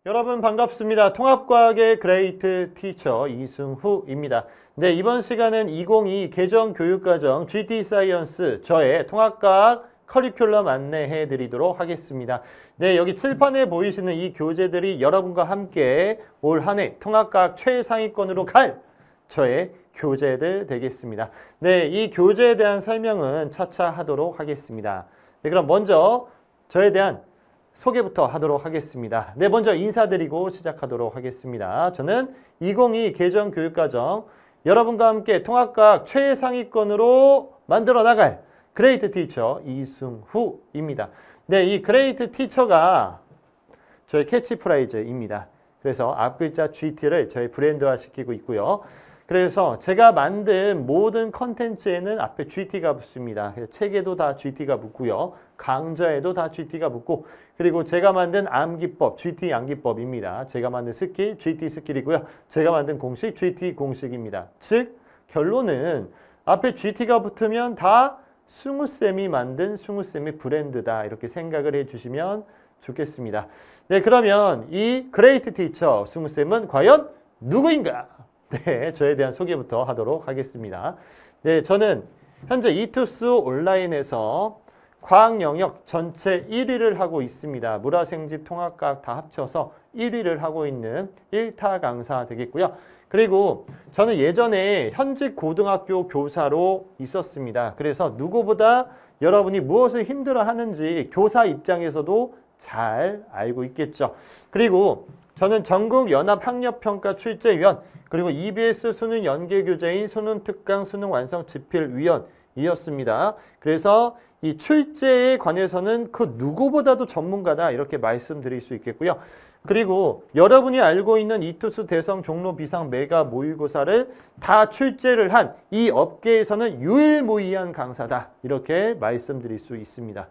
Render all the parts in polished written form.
여러분 반갑습니다. 통합과학의 그레이트 티처 이승후입니다. 네, 이번 시간은 2022 개정교육과정 GT 사이언스 저의 통합과학 커리큘럼 안내해 드리도록 하겠습니다. 네, 여기 칠판에 보이시는 이 교재들이 여러분과 함께 올 한 해 통합과학 최상위권으로 갈 저의 교재들 되겠습니다. 네, 이 교재에 대한 설명은 차차 하도록 하겠습니다. 네, 그럼 먼저 저에 대한 소개부터 하도록 하겠습니다. 네, 먼저 인사드리고 시작하도록 하겠습니다. 저는 2022 개정교육과정 여러분과 함께 통합과학 최상위권으로 만들어 나갈 그레이트 티처 이승후입니다. 네, 이 그레이트 티처가 저의 캐치프라이즈입니다. 그래서 앞글자 GT를 저희 브랜드화 시키고 있고요. 그래서 제가 만든 모든 컨텐츠에는 앞에 GT가 붙습니다. 그래서 책에도 다 GT가 붙고요. 강좌에도 다 GT가 붙고, 그리고 제가 만든 암기법, GT 암기법입니다. 제가 만든 스킬, GT 스킬이고요. 제가 만든 공식, GT 공식입니다. 즉, 결론은 앞에 GT가 붙으면 다 승우쌤이 만든 승우쌤의 브랜드다. 이렇게 생각을 해주시면 좋겠습니다. 네, 그러면 이 그레이트 티처 승우쌤은 과연 누구인가? 네, 저에 대한 소개부터 하도록 하겠습니다. 네, 저는 현재 이투스 온라인에서 과학 영역 전체 1위를 하고 있습니다. 물화생지 통합과학 다 합쳐서 1위를 하고 있는 1타 강사 되겠고요. 그리고 저는 예전에 현직 고등학교 교사로 있었습니다. 그래서 누구보다 여러분이 무엇을 힘들어 하는지 교사 입장에서도 잘 알고 있겠죠. 그리고 저는 전국연합학력평가 출제위원, 그리고 EBS 수능 연계교재인 수능특강 수능완성 집필위원이었습니다. 그래서 이 출제에 관해서는 그 누구보다도 전문가다 이렇게 말씀드릴 수 있겠고요. 그리고 여러분이 알고 있는 이투스 대성 종로 비상 메가 모의고사를 다 출제를 한 이 업계에서는 유일무이한 강사다 이렇게 말씀드릴 수 있습니다.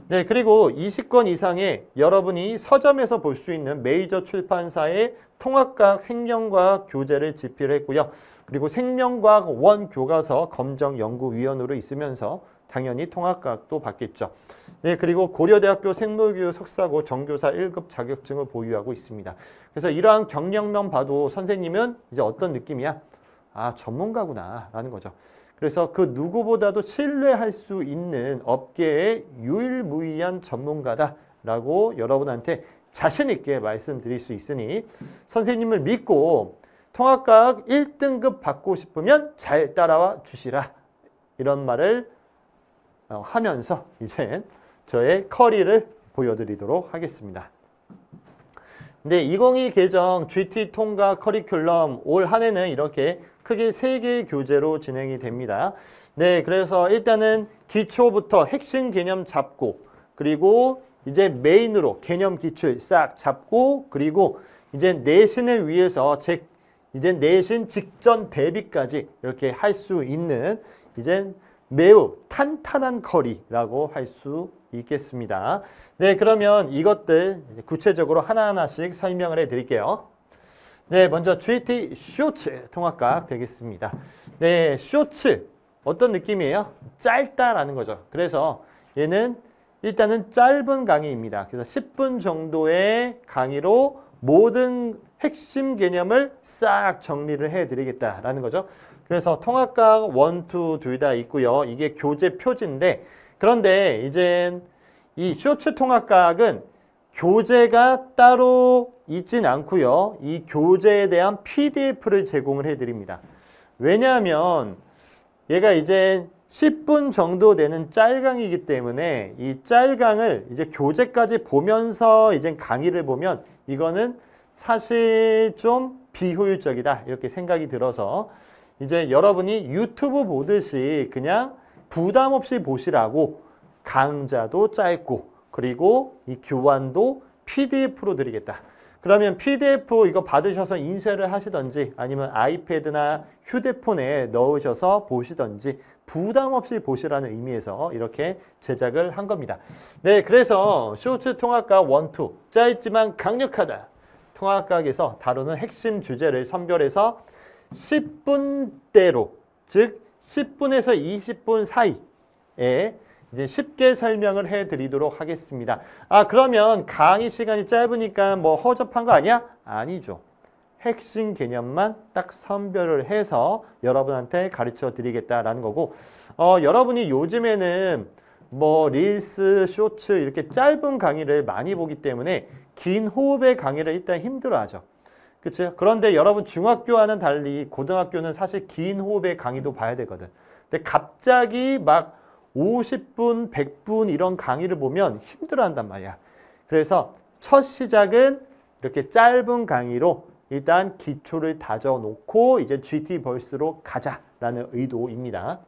네, 그리고 20권 이상의 여러분이 서점에서 볼 수 있는 메이저 출판사의 통합과학 생명과학 교재를 집필했고요. 그리고 생명과학 원 교과서 검정연구위원으로 있으면서 당연히 통합과학도 받겠죠. 네, 그리고 고려대학교 생물교육 석사고 정교사 1급 자격증을 보유하고 있습니다. 그래서 이러한 경력만 봐도 선생님은 이제 어떤 느낌이야? 아, 전문가구나 라는 거죠. 그래서 그 누구보다도 신뢰할 수 있는 업계의 유일무이한 전문가다라고 여러분한테 자신 있게 말씀드릴 수 있으니 선생님을 믿고 통합과학 1등급 받고 싶으면 잘 따라와 주시라. 이런 말을 하면서 이제 저의 커리를 보여드리도록 하겠습니다. 네, 2022 개정 GT 통과 커리큘럼 올 한 해는 이렇게 크게 3개의 교재로 진행이 됩니다. 네, 그래서 일단은 기초부터 핵심 개념 잡고, 그리고 이제 메인으로 개념 기출 싹 잡고, 그리고 이제 내신을 위해서 이제 내신 직전 대비까지 이렇게 할 수 있는 이제 매우 탄탄한 커리라고 할 수 있겠습니다. 네, 그러면 이것들 구체적으로 하나하나씩 설명을 해드릴게요. 네, 먼저 GT 쇼츠 통합과학 되겠습니다. 네, 쇼츠 어떤 느낌이에요? 짧다라는 거죠. 그래서 얘는 일단은 짧은 강의입니다. 그래서 10분 정도의 강의로 모든 핵심 개념을 싹 정리를 해드리겠다라는 거죠. 그래서 통합과학 1, 2 둘 다 있고요. 이게 교재 표지인데, 그런데 이제 이 쇼츠 통합과학은 교재가 따로 있진 않고요. 이 교재에 대한 PDF를 제공을 해드립니다. 왜냐하면 얘가 이제 10분 정도 되는 짤강이기 때문에 이 짤강을 이제 교재까지 보면서 이제 강의를 보면 이거는 사실 좀 비효율적이다 이렇게 생각이 들어서 이제 여러분이 유튜브 보듯이 그냥 부담 없이 보시라고 강좌도 짧고, 그리고 이 교환도 PDF로 드리겠다. 그러면 PDF 이거 받으셔서 인쇄를 하시던지 아니면 아이패드나 휴대폰에 넣으셔서 보시던지 부담 없이 보시라는 의미에서 이렇게 제작을 한 겁니다. 네, 그래서 쇼츠 통합과학 1, 2 짧지만 강력하다. 통합과학에서 다루는 핵심 주제를 선별해서 10분대로, 즉 10분에서 20분 사이에 이제 쉽게 설명을 해드리도록 하겠습니다. 아, 그러면 강의 시간이 짧으니까 뭐 허접한 거 아니야? 아니죠. 핵심 개념만 딱 선별을 해서 여러분한테 가르쳐 드리겠다라는 거고, 여러분이 요즘에는 뭐 릴스, 쇼츠 이렇게 짧은 강의를 많이 보기 때문에 긴 호흡의 강의를 일단 힘들어하죠. 그렇죠? 그런데 여러분 중학교와는 달리 고등학교는 사실 긴 호흡의 강의도 봐야 되거든. 근데 갑자기 막 50분, 100분 이런 강의를 보면 힘들어한단 말이야. 그래서 첫 시작은 이렇게 짧은 강의로 일단 기초를 다져놓고 이제 GT 벌스로 가자라는 의도입니다.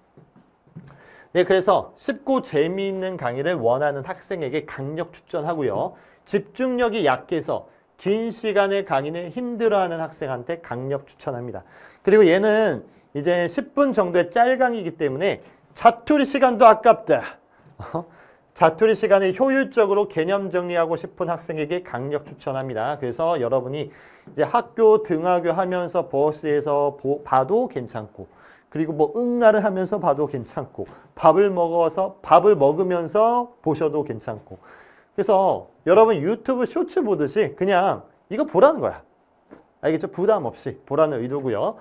네, 그래서 쉽고 재미있는 강의를 원하는 학생에게 강력 추천하고요. 집중력이 약해서 긴 시간의 강의는 힘들어하는 학생한테 강력 추천합니다. 그리고 얘는 이제 10분 정도의 짤강이기 때문에 자투리 시간도 아깝다. 자투리 시간을 효율적으로 개념 정리하고 싶은 학생에게 강력 추천합니다. 그래서 여러분이 이제 학교 등하교 하면서 버스에서 봐도 괜찮고, 그리고 뭐 응가를 하면서 봐도 괜찮고, 밥을 먹으면서 보셔도 괜찮고. 그래서 여러분 유튜브 쇼츠 보듯이 그냥 이거 보라는 거야. 알겠죠? 부담 없이 보라는 의도고요.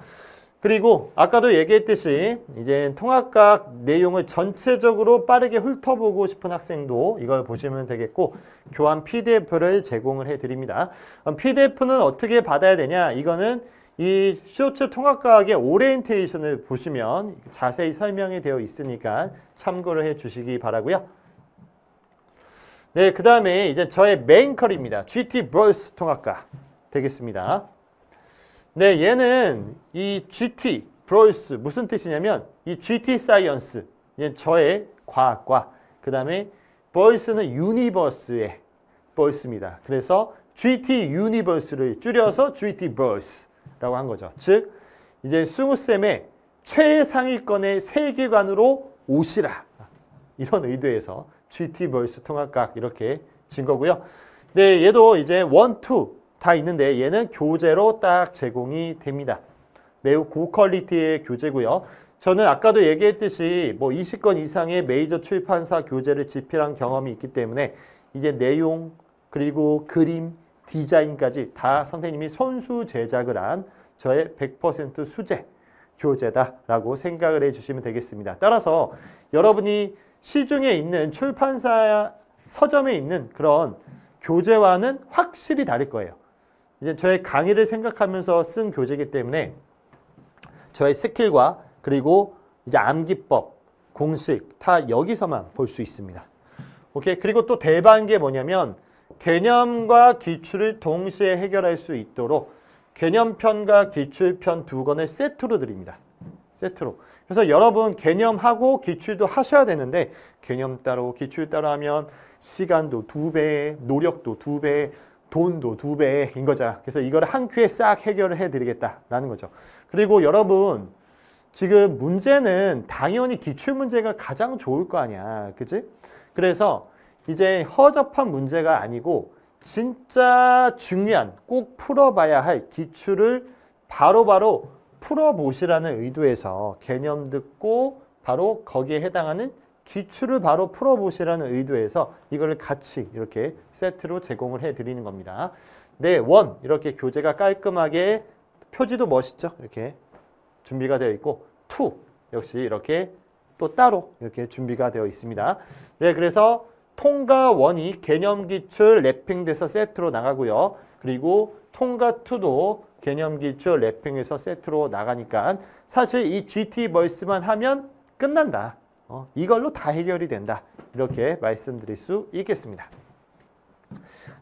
그리고 아까도 얘기했듯이 이제 통합과학 내용을 전체적으로 빠르게 훑어보고 싶은 학생도 이걸 보시면 되겠고, 교환 PDF를 제공을 해드립니다. PDF는 어떻게 받아야 되냐? 이거는 이 쇼츠 통합과학의 오리엔테이션을 보시면 자세히 설명이 되어 있으니까 참고를 해 주시기 바라고요. 네, 그 다음에 이제 저의 메인 컬입니다. GT 벌스 통합과학 되겠습니다. 네, 얘는 이 GT, 브로이스 무슨 뜻이냐면 이 GT 사이언스, 저의 과학과 그 다음에 벌스는 유니버스의 벌스입니다. 그래서 GT 유니버스를 줄여서 GT 벌스라고 한 거죠. 즉 이제 승우쌤의 최상위권의 세계관으로 오시라, 이런 의도에서 GT 벌스 통합과학 이렇게 진 거고요. 네, 얘도 이제 1, 2 다 있는데 얘는 교재로 딱 제공이 됩니다. 매우 고퀄리티의 교재고요. 저는 아까도 얘기했듯이 뭐 20권 이상의 메이저 출판사 교재를 집필한 경험이 있기 때문에 이제 내용 그리고 그림, 디자인까지 다 선생님이 손수 제작을 한 저의 100% 수제 교재다라고 생각을 해주시면 되겠습니다. 따라서 여러분이 시중에 있는 출판사 서점에 있는 그런 교재와는 확실히 다를 거예요. 이제 저의 강의를 생각하면서 쓴 교재이기 때문에 저의 스킬과 그리고 이제 암기법, 공식 다 여기서만 볼 수 있습니다. 오케이. 그리고 또 대박인 게 뭐냐면 개념과 기출을 동시에 해결할 수 있도록 개념편과 기출편 두 권을 세트로 드립니다. 세트로. 그래서 여러분 개념하고 기출도 하셔야 되는데 개념 따로 기출 따로 하면 시간도 2배, 노력도 2배, 돈도 2배인 거잖아. 그래서 이거를 한 큐에 싹 해결을 해드리겠다라는 거죠. 그리고 여러분 지금 문제는 당연히 기출문제가 가장 좋을 거 아니야. 그치? 그래서 이제 허접한 문제가 아니고 진짜 중요한 꼭 풀어봐야 할 기출을 바로바로 풀어보시라는 의도에서 개념 듣고 바로 거기에 해당하는 기출을 바로 풀어보시라는 의도에서 이걸 같이 이렇게 세트로 제공을 해드리는 겁니다. 네, 1 이렇게 교재가 깔끔하게 표지도 멋있죠? 이렇게 준비가 되어 있고 2 역시 이렇게 또 따로 이렇게 준비가 되어 있습니다. 네, 그래서 통과 1이 개념 기출 랩핑돼서 세트로 나가고요. 그리고 통과 2도 개념 기출 랩핑해서 세트로 나가니까 사실 이 GT 벌스만 하면 끝난다. 이걸로 다 해결이 된다. 이렇게 말씀드릴 수 있겠습니다.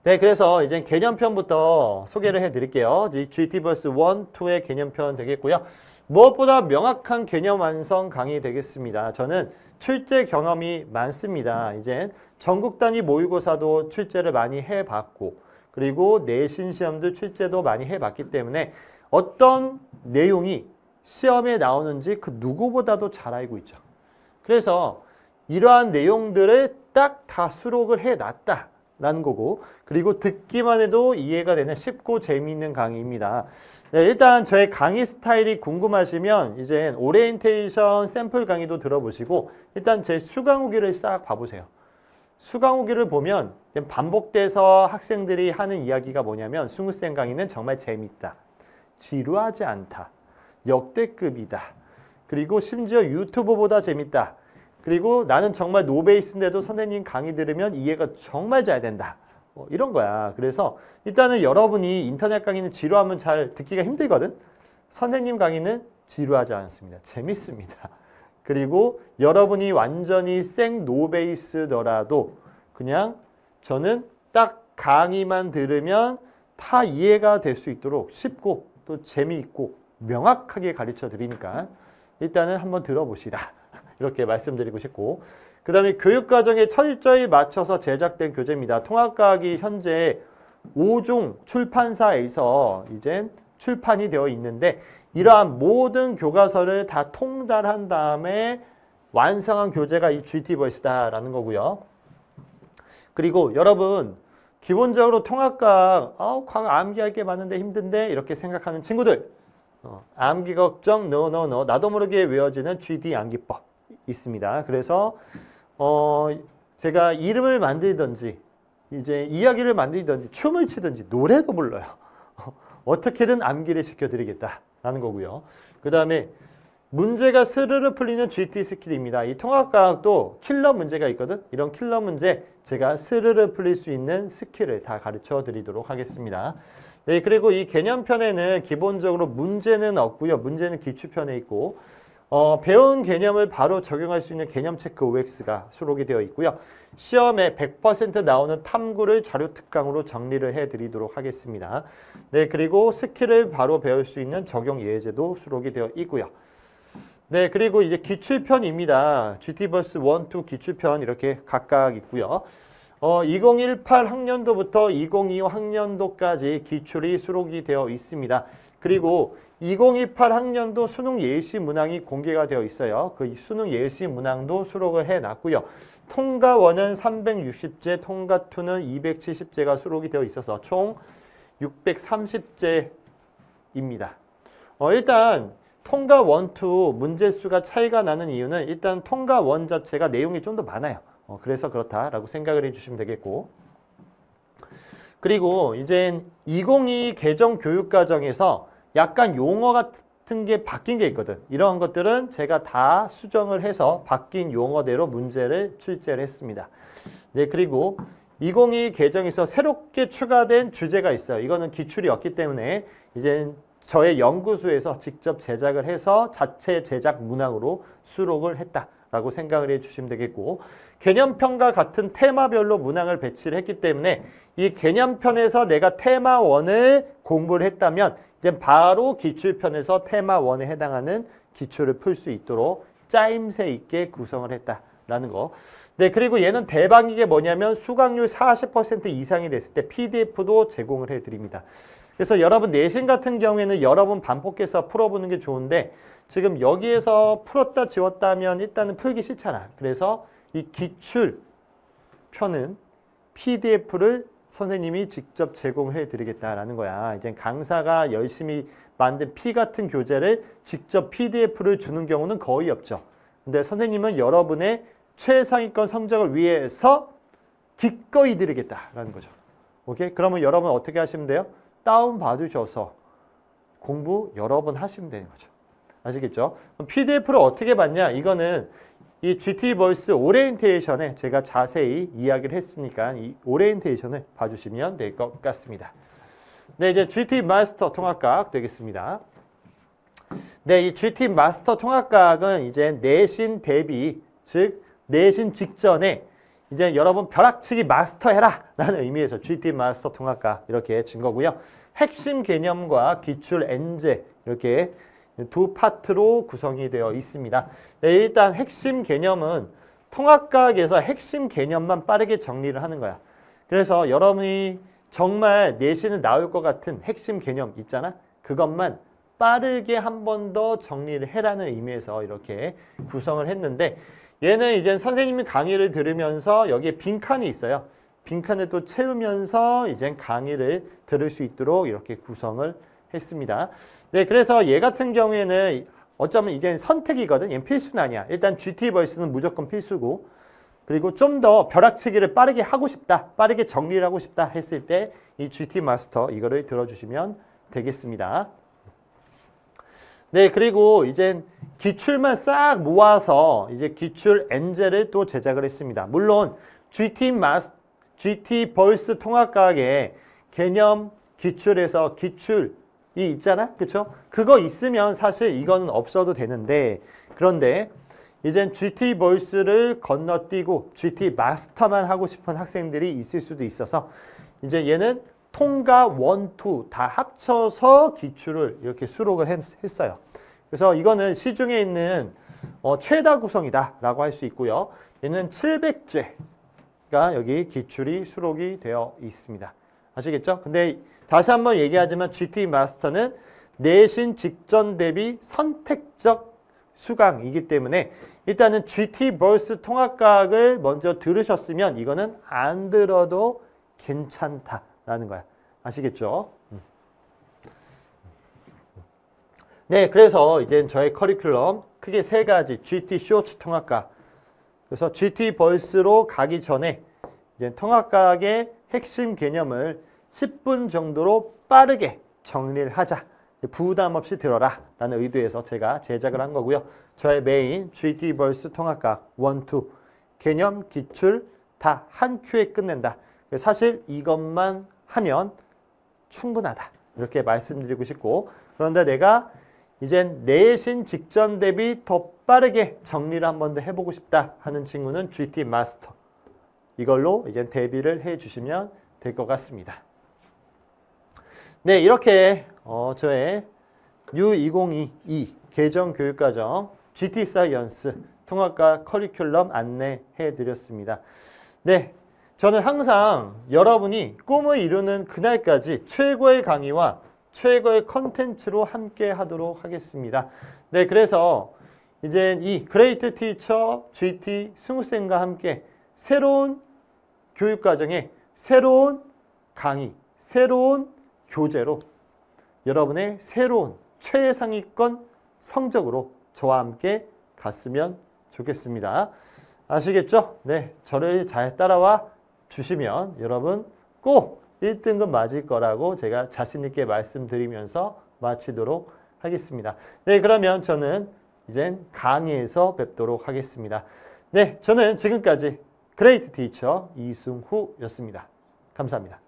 네, 그래서 이제 개념편부터 소개를 해드릴게요. 이 GT버스 1, 2의 개념편 되겠고요. 무엇보다 명확한 개념 완성 강의 되겠습니다. 저는 출제 경험이 많습니다. 이제 전국 단위 모의고사도 출제를 많이 해봤고, 그리고 내신 시험도 출제도 많이 해봤기 때문에 어떤 내용이 시험에 나오는지 그 누구보다도 잘 알고 있죠. 그래서 이러한 내용들을 딱 다 수록을 해놨다 라는 거고, 그리고 듣기만 해도 이해가 되는 쉽고 재미있는 강의입니다. 네, 일단 저의 강의 스타일이 궁금하시면 이제 오리엔테이션 샘플 강의도 들어보시고 일단 제 수강 후기를 싹 봐보세요. 수강 후기를 보면 반복돼서 학생들이 하는 이야기가 뭐냐면 승우쌤 강의는 정말 재밌다. 지루하지 않다. 역대급이다. 그리고 심지어 유튜브보다 재밌다. 그리고 나는 정말 노베이스인데도 선생님 강의 들으면 이해가 정말 잘 된다. 이런 거야. 그래서 일단은 여러분이 인터넷 강의는 지루하면 잘 듣기가 힘들거든. 선생님 강의는 지루하지 않습니다. 재밌습니다. 그리고 여러분이 완전히 생 노베이스더라도 그냥 저는 딱 강의만 들으면 다 이해가 될 수 있도록 쉽고 또 재미있고 명확하게 가르쳐 드리니까 일단은 한번 들어보시라. 이렇게 말씀드리고 싶고, 그 다음에 교육과정에 철저히 맞춰서 제작된 교재입니다. 통합과학이 현재 5종 출판사에서 이제 출판이 되어 있는데 이러한 모든 교과서를 다 통달한 다음에 완성한 교재가 이 GT버스다라는 거고요. 그리고 여러분 기본적으로 통합과학 과학 암기할 게 많은데 힘든데 이렇게 생각하는 친구들 암기 걱정 no. 나도 모르게 외워지는 GT 암기법 있습니다. 그래서 제가 이름을 만들든지 이제 이야기를 만들든지 춤을 추든지 노래도 불러요. 어떻게든 암기를 시켜드리겠다라는 거고요. 그 다음에 문제가 스르르 풀리는 GT 스킬입니다. 이 통합과학도 킬러 문제가 있거든. 이런 킬러 문제 제가 스르르 풀릴 수 있는 스킬을 다 가르쳐 드리도록 하겠습니다. 네, 그리고 이 개념편에는 기본적으로 문제는 없고요. 문제는 기출편에 있고 배운 개념을 바로 적용할 수 있는 개념 체크 OX가 수록이 되어 있고요. 시험에 100% 나오는 탐구를 자료 특강으로 정리를 해드리도록 하겠습니다. 네, 그리고 스킬을 바로 배울 수 있는 적용 예제도 수록이 되어 있고요. 네, 그리고 이제 기출편입니다. GT버스 1, 2 기출편 이렇게 각각 있고요. 2018 학년도부터 2025 학년도까지 기출이 수록이 되어 있습니다. 그리고 2028 학년도 수능 예시 문항이 공개가 되어 있어요. 그 수능 예시 문항도 수록을 해놨고요. 통과 1은 360제, 통과 2는 270제가 수록이 되어 있어서 총 630제입니다. 일단 통과 1, 2 문제수가 차이가 나는 이유는 일단 통과 1 자체가 내용이 좀 더 많아요. 그래서 그렇다라고 생각을 해주시면 되겠고, 그리고 이제 2022 개정 교육과정에서 약간 용어 같은 게 바뀐 게 있거든. 이런 것들은 제가 다 수정을 해서 바뀐 용어대로 문제를 출제를 했습니다. 네, 그리고 2022 개정에서 새롭게 추가된 주제가 있어요. 이거는 기출이었기 때문에 이제 저의 연구소에서 직접 제작을 해서 자체 제작 문항으로 수록을 했다라고 생각을 해주시면 되겠고, 개념편과 같은 테마별로 문항을 배치를 했기 때문에 이 개념편에서 내가 테마 1을 공부를 했다면 이제 바로 기출편에서 테마 1에 해당하는 기출을 풀 수 있도록 짜임새 있게 구성을 했다라는 거. 네, 그리고 얘는 대박인 게 뭐냐면 수강률 40% 이상이 됐을 때 PDF도 제공을 해드립니다. 그래서 여러분 내신 같은 경우에는 여러 번 반복해서 풀어보는 게 좋은데 지금 여기에서 풀었다 지웠다 하면 일단은 풀기 싫잖아. 그래서 이 기출편은 PDF를 선생님이 직접 제공해 드리겠다라는 거야. 이제 강사가 열심히 만든 피 같은 교재를 직접 PDF를 주는 경우는 거의 없죠. 근데 선생님은 여러분의 최상위권 성적을 위해서 기꺼이 드리겠다라는 거죠. 오케이? 그러면 여러분 어떻게 하시면 돼요? 다운 받으셔서 공부 여러 번 하시면 되는 거죠. 아시겠죠? PDF를 어떻게 받냐? 이거는 이 GT버스 오리엔테이션에 제가 자세히 이야기를 했으니까 이 오리엔테이션을 봐주시면 될 것 같습니다. 네, 이제 GT 마스터 통합과학 되겠습니다. 네, 이 GT 마스터 통합과학은 이제 내신 대비, 즉 내신 직전에 이제 여러분 벼락치기 마스터해라 라는 의미에서 GT 마스터 통합과학 이렇게 진 거고요. 핵심 개념과 기출 엔제 이렇게 두 파트로 구성이 되어 있습니다. 네, 일단 핵심 개념은 통합과학에서 핵심 개념만 빠르게 정리를 하는 거야. 그래서 여러분이 정말 내신은 나올 것 같은 핵심 개념 있잖아. 그것만 빠르게 한 번 더 정리를 해라는 의미에서 이렇게 구성을 했는데 얘는 이제 선생님이 강의를 들으면서 여기에 빈칸이 있어요. 빈칸을 또 채우면서 이제 강의를 들을 수 있도록 이렇게 구성을 했습니다. 네, 그래서 얘 같은 경우에는 어쩌면 이제 선택이거든. 얘는 필수는 아니야. 일단 GT 벌스는 무조건 필수고, 그리고 좀 더 벼락치기를 빠르게 하고 싶다, 빠르게 정리를 하고 싶다 했을 때 이 GT 마스터 이거를 들어주시면 되겠습니다. 네, 그리고 이제 기출만 싹 모아서 이제 기출 엔젤을 또 제작을 했습니다. 물론 GT 벌스 통합과학의 개념 기출에서 기출이 있잖아, 그쵸? 그거 있으면 사실 이거는 없어도 되는데, 그런데 이젠 GT 벌스를 건너뛰고 GT 마스터만 하고 싶은 학생들이 있을 수도 있어서 이제 얘는 통과 1, 2 다 합쳐서 기출을 이렇게 수록을 했어요. 그래서 이거는 시중에 있는 최다 구성이다 라고 할 수 있고요. 얘는 700죄가 여기 기출이 수록이 되어 있습니다. 아시겠죠? 근데 다시 한번 얘기하지만 GT 마스터는 내신 직전 대비 선택적 수강이기 때문에 일단은 GT 벌스 통합과학을 먼저 들으셨으면 이거는 안 들어도 괜찮다라는 거야. 아시겠죠? 네, 그래서 이제 저의 커리큘럼 크게 세 가지 GT 쇼츠 통합과학. 그래서 GT 벌스로 가기 전에 이제 통합과학의 핵심 개념을 10분 정도로 빠르게 정리를 하자. 부담 없이 들어라 라는 의도에서 제가 제작을 한 거고요. 저의 메인 GT 벌스 통합과학 1, 2 개념, 기출 다 한 큐에 끝낸다. 사실 이것만 하면 충분하다. 이렇게 말씀드리고 싶고, 그런데 내가 이젠 내신 직전 대비 더 빠르게 정리를 한 번 더 해보고 싶다 하는 친구는 GT 마스터 이걸로 이제 대비를 해 주시면 될 것 같습니다. 네, 이렇게 저의 U2022 개정교육과정 GT 사이언스 통합과학 커리큘럼 안내해 드렸습니다. 네, 저는 항상 여러분이 꿈을 이루는 그날까지 최고의 강의와 최고의 컨텐츠로 함께 하도록 하겠습니다. 네, 그래서 이제 이 그레이트 티처 GT 스무쌤과 함께 새로운 교육과정에 새로운 강의, 새로운 교재로 여러분의 새로운 최상위권 성적으로 저와 함께 갔으면 좋겠습니다. 아시겠죠? 네, 저를 잘 따라와 주시면 여러분 꼭 1등급 맞을 거라고 제가 자신 있게 말씀드리면서 마치도록 하겠습니다. 네, 그러면 저는 이젠 강의에서 뵙도록 하겠습니다. 네, 저는 지금까지 그레이트 티처 이승후였습니다. 감사합니다.